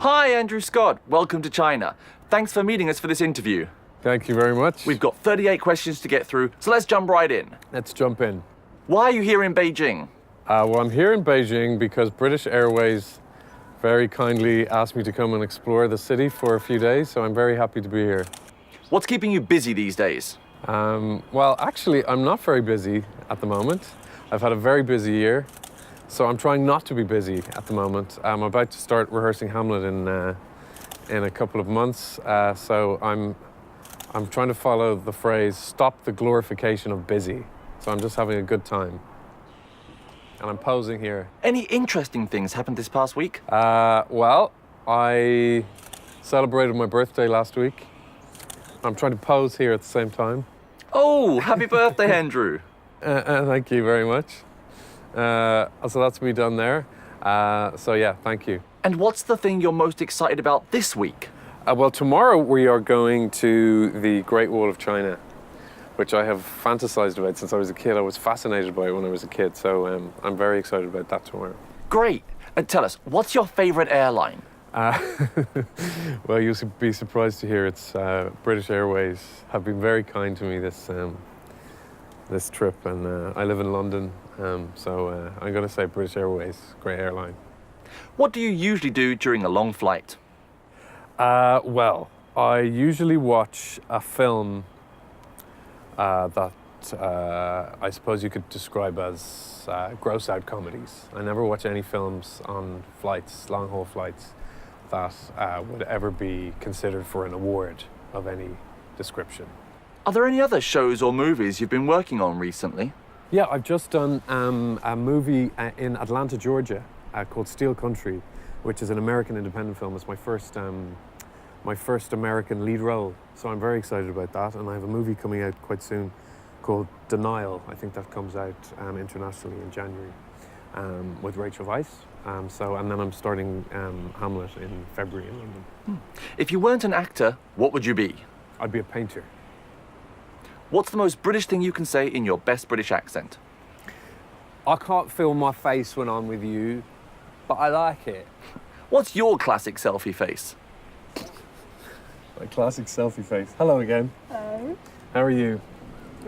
Hi, Andrew Scott. Welcome to China. Thanks for meeting us for this interview. Thank you very much. We've got 38 questions to get through, so let's jump right in. Let's jump in. Why are you here in Beijing? Well, I'm here in Beijing because British Airways very kindly asked me to come and explore the city for a few days, so I'm very happy to be here. What's keeping you busy these days? Well, actually, I'm not very busy at the moment. I've had a very busy year, so I'm trying not to be busy at the moment. I'm about to start rehearsing Hamlet in a couple of months, so I'm trying to follow the phrase, stop the glorification of busy. So I'm just having a good time. And I'm posing here. Any interesting things happened this past week? Well, I celebrated my birthday last week. I'm trying to pose here at the same time. Oh, happy birthday, Andrew. Thank you very much. So that's me done there. So yeah, thank you. And what's the thing you're most excited about this week? Well, tomorrow we are going to the Great Wall of China, which I have fantasized about since I was a kid. I was fascinated by it when I was a kid, so I'm very excited about that tomorrow. Great. And tell us, what's your favorite airline? Well, you'll be surprised to hear it's British Airways have been very kind to me this trip, and I live in London, so I'm going to say British Airways, great airline. What do you usually do during a long flight? Well, I usually watch a film that I suppose you could describe as gross-out comedies. I never watch any films on flights, long-haul flights, that would ever be considered for an award of any description. Are there any other shows or movies you've been working on recently? Yeah, I've just done a movie in Atlanta, Georgia, called Steel Country, which is an American independent film. It's my first American lead role, so I'm very excited about that. And I have a movie coming out quite soon called Denial. I think that comes out internationally in January with Rachel Weisz. And then I'm starting Hamlet in February in London. If you weren't an actor, what would you be? I'd be a painter. What's the most British thing you can say in your best British accent? I can't feel my face when I'm with you, but I like it. What's your classic selfie face? My classic selfie face. Hello again. Hello. How are you?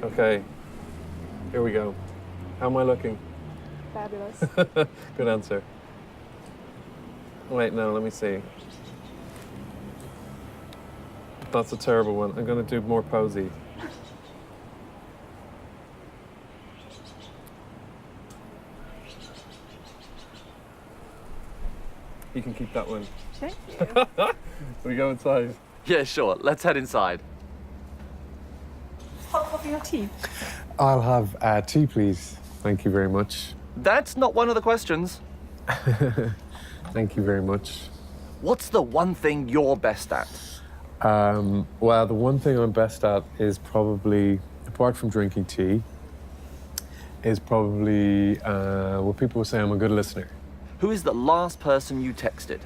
Okay. Here we go. How am I looking? Fabulous. Good answer. Wait, no, let me see. That's a terrible one. I'm going to do more posy. You can keep that one. Thank you. We go inside. Yeah, sure. Let's head inside. Hot coffee or tea? I'll have tea, please. Thank you very much. That's not one of the questions. Thank you very much. What's the one thing you're best at? Well, the one thing I'm best at is probably, apart from drinking tea, is probably, well, people will say I'm a good listener. Who is the last person you texted?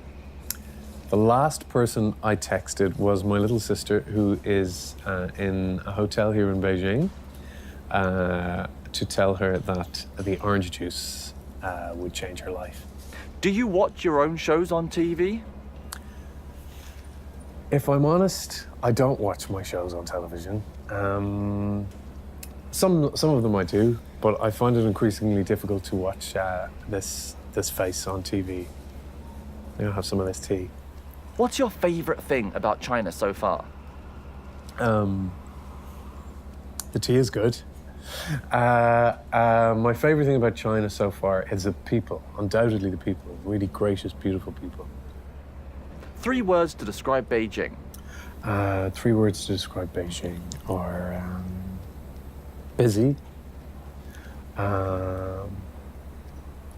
The last person I texted was my little sister, who is in a hotel here in Beijing, to tell her that the orange juice would change her life. Do you watch your own shows on TV? If I'm honest, I don't watch my shows on television. Some of them I do, but I find it increasingly difficult to watch this face on TV. I'm gonna have some of this tea. What's your favorite thing about China so far? The tea is good. My favorite thing about China so far is the people, undoubtedly the people, really gracious, beautiful people. 3 words to describe Beijing. 3 words to describe Beijing are busy.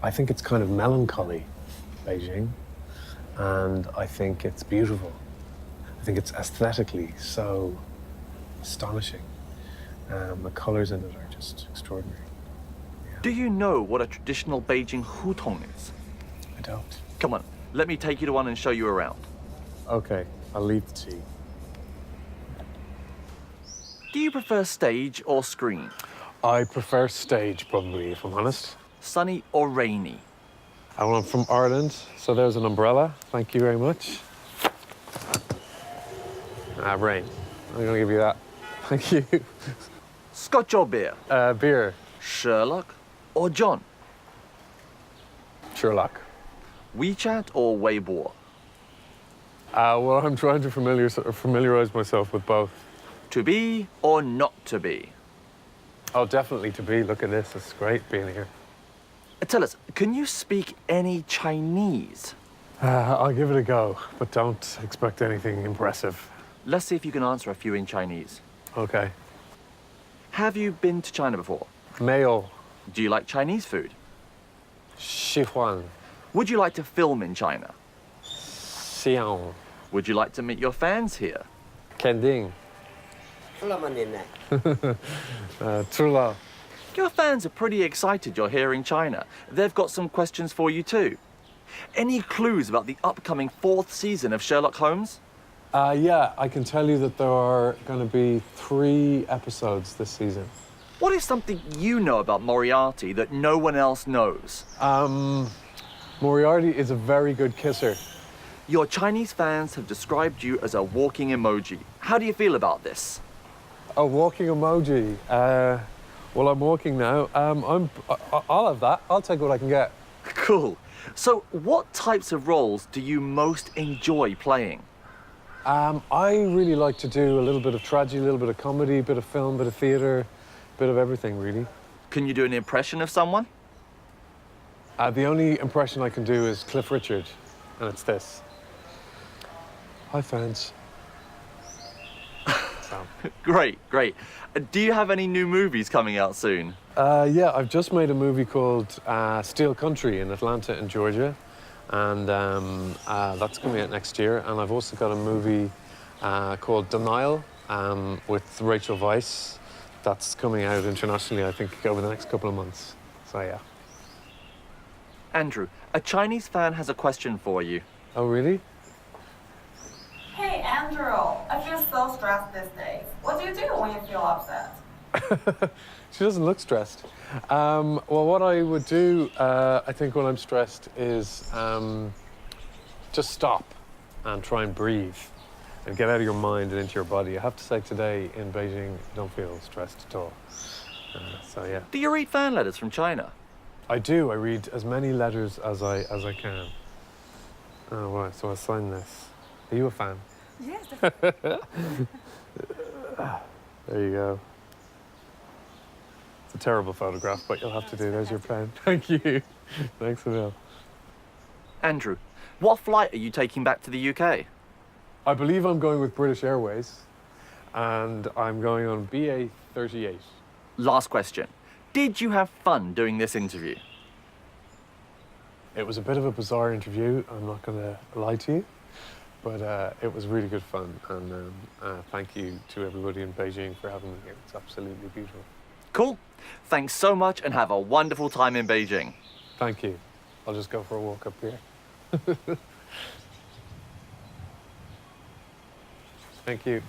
I think it's kind of melancholy, Beijing, and I think it's beautiful. I think it's aesthetically so astonishing. The colors in it are just extraordinary. Yeah. Do you know what a traditional Beijing hutong is? I don't. Come on, let me take you to one and show you around. Okay, I'll leave the tea. Do you prefer stage or screen? I prefer stage, probably, if I'm honest. Sunny or rainy? Well, I'm from Ireland, so there's an umbrella. Thank you very much. Rain. I'm gonna give you that. Thank you. Scotch or beer? Beer. Sherlock or John? Sherlock. WeChat or Weibo? Well, I'm trying to familiarize myself with both. To be or not to be? Oh, definitely to be. Look at this. It's great being here. Tell us, can you speak any Chinese? I'll give it a go, but don't expect anything impressive. Let's see if you can answer a few in Chinese. Okay. Have you been to China before? Mail. Do you like Chinese food? 喜欢. Would you like to film in China? 想. Would you like to meet your fans here? 肯定. 吃了. Your fans are pretty excited you're here in China. They've got some questions for you too. Any clues about the upcoming 4th season of Sherlock Holmes? Yeah, I can tell you that there are going to be 3 episodes this season. What is something you know about Moriarty that no one else knows? Moriarty is a very good kisser. Your Chinese fans have described you as a walking emoji. How do you feel about this? A walking emoji. Well, I'm walking now. I'll have that. I'll take what I can get. Cool. So, what types of roles do you most enjoy playing? I really like to do a little bit of tragedy, a little bit of comedy, a bit of film, a bit of theatre, a bit of everything, really. Can you do an impression of someone? The only impression I can do is Cliff Richard, and it's this. Hi, fans. So. Great, great. Do you have any new movies coming out soon? Yeah, I've just made a movie called Steel Country in Atlanta in Georgia, and that's coming out next year. And I've also got a movie called Denial with Rachel Weisz that's coming out internationally, I think, over the next couple of months. So, yeah. Andrew, a Chinese fan has a question for you. Oh, really? Hey, Andrew, I feel so stressed these days. What do you do when you feel upset? She doesn't look stressed. Well, what I would do, I think, when I'm stressed is just stop and try and breathe and get out of your mind and into your body. I have to say today in Beijing, I don't feel stressed at all. So, yeah. Do you read fan letters from China? I do. I read as many letters as I can. Oh, right. So I'll sign this. Are you a fan? Yes. There you go. It's a terrible photograph, but you'll have to do. There's your pen. Thank you. Thanks a million. Andrew, what flight are you taking back to the UK? I believe I'm going with British Airways, and I'm going on BA 38. Last question. Did you have fun doing this interview? It was a bit of a bizarre interview, I'm not going to lie to you, but it was really good fun, and thank you to everybody in Beijing for having me here. It's absolutely beautiful. Cool. Thanks so much and have a wonderful time in Beijing. Thank you. I'll just go for a walk up here. Thank you.